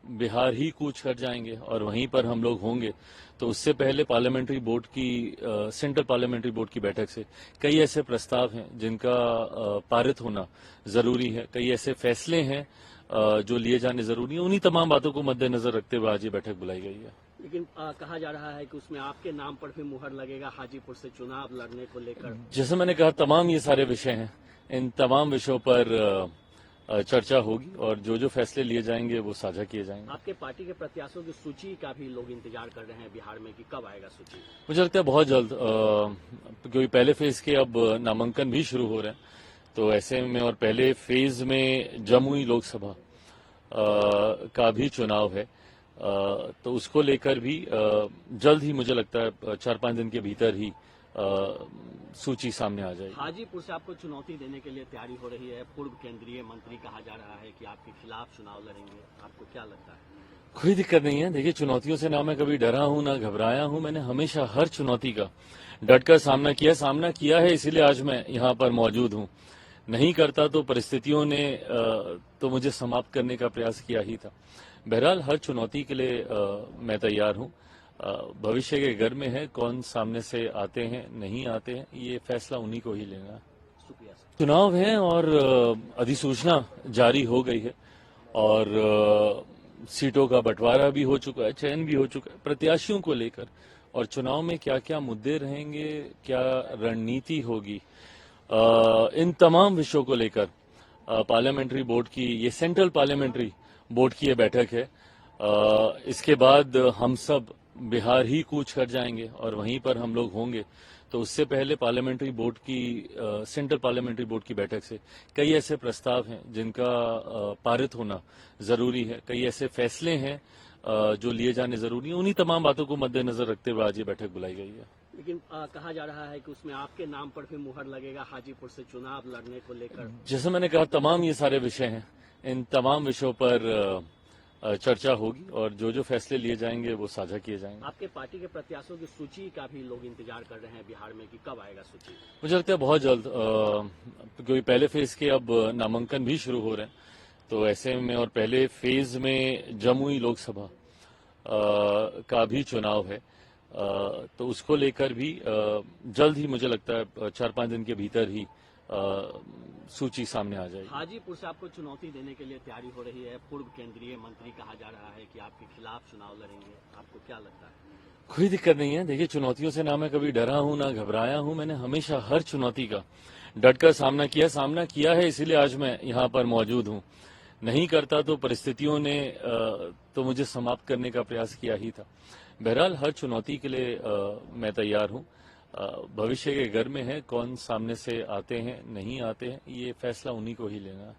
बिहार ही कूच कर जाएंगे और वहीं पर हम लोग होंगे, तो उससे पहले पार्लियामेंट्री बोर्ड की सेंट्रल पार्लियामेंट्री बोर्ड की बैठक से कई ऐसे प्रस्ताव हैं जिनका पारित होना जरूरी है, कई ऐसे फैसले हैं जो लिए जाने जरूरी है। उन्हीं तमाम बातों को मद्देनजर रखते हुए आज ये बैठक बुलाई गई है। लेकिन कहा जा रहा है कि उसमें आपके नाम पर भी मुहर लगेगा हाजीपुर से चुनाव लड़ने को लेकर। जैसे मैंने कहा, तमाम ये सारे विषय हैं, इन तमाम विषयों पर चर्चा होगी और जो फैसले लिए जाएंगे वो साझा किए जाएंगे। आपके पार्टी के प्रत्याशियों की सूची का भी लोग इंतजार कर रहे हैं बिहार में कि कब आएगा सूची। मुझे लगता है बहुत जल्द, क्योंकि पहले फेज के अब नामांकन भी शुरू हो रहे हैं, तो ऐसे में और पहले फेज में जमुई लोकसभा का भी चुनाव है, तो उसको लेकर भी जल्द ही मुझे लगता है 4-5 दिन के भीतर ही सूची सामने आ जाएगी। हाजीपुर से आपको चुनौती देने के लिए तैयारी हो रही है, पूर्व केंद्रीय मंत्री कहा जा रहा है कि आपके खिलाफ चुनाव लड़ेंगे, आपको क्या लगता है? कोई दिक्कत नहीं है। देखिए, चुनौतियों से ना मैं कभी डरा हूं ना घबराया हूं। मैंने हमेशा हर चुनौती का डटकर सामना किया है, इसीलिए आज मैं यहाँ पर मौजूद हूं। नहीं करता तो परिस्थितियों ने तो मुझे समाप्त करने का प्रयास किया ही था। बहरहाल हर चुनौती के लिए मैं तैयार हूं। भविष्य के घर में है, कौन सामने से आते हैं नहीं आते हैं, ये फैसला उन्हीं को ही लेना है। शुक्रिया सर। चुनाव है और अधिसूचना जारी हो गई है और सीटों का बंटवारा भी हो चुका है, चयन भी हो चुका है। प्रत्याशियों को लेकर और चुनाव में क्या क्या मुद्दे रहेंगे, क्या रणनीति होगी, इन तमाम विषयों को लेकर पार्लियामेंट्री बोर्ड की, ये सेंट्रल पार्लियामेंट्री बोर्ड की ये बैठक है। इसके बाद हम सब बिहार ही कूच कर जाएंगे और वहीं पर हम लोग होंगे, तो उससे पहले पार्लियामेंट्री बोर्ड की सेंट्रल पार्लियामेंट्री बोर्ड की बैठक से कई ऐसे प्रस्ताव हैं जिनका पारित होना जरूरी है, कई ऐसे फैसले हैं जो लिए जाने जरूरी है। उन्हीं तमाम बातों को मद्देनजर रखते हुए आज ये बैठक बुलाई गई है। लेकिन कहा जा रहा है कि उसमें आपके नाम पर भी मुहर लगेगा हाजीपुर से चुनाव लड़ने को लेकर। जैसे मैंने कहा, तमाम ये सारे विषय हैं, इन तमाम विषयों पर चर्चा होगी और जो फैसले लिए जाएंगे वो साझा किए जाएंगे। आपके पार्टी के प्रत्याशियों की सूची का भी लोग इंतजार कर रहे हैं बिहार में कि कब आएगा सूची। मुझे लगता है बहुत जल्द, क्योंकि पहले फेज के अब नामांकन भी शुरू हो रहे हैं, तो ऐसे में और पहले फेज में जमुई लोकसभा का भी चुनाव है, तो उसको लेकर भी जल्द ही मुझे लगता है 4-5 दिन के भीतर ही सूची सामने आ जाएगी। हाजीपुर से आपको चुनौती देने के लिए तैयारी हो रही है, पूर्व केंद्रीय मंत्री कहा जा रहा है कि आपके खिलाफ चुनाव लड़ेंगे, आपको क्या लगता है? कोई दिक्कत नहीं है। देखिए, चुनौतियों से ना मैं कभी डरा हूं ना घबराया हूं। मैंने हमेशा हर चुनौती का डटकर सामना किया है, इसीलिए आज मैं यहाँ पर मौजूद हूं। नहीं करता तो परिस्थितियों ने तो मुझे समाप्त करने का प्रयास किया ही था। बहरहाल हर चुनौती के लिए मैं तैयार हूं। भविष्य के घर में है, कौन सामने से आते हैं नहीं आते हैं, ये फैसला उन्हीं को ही लेना है।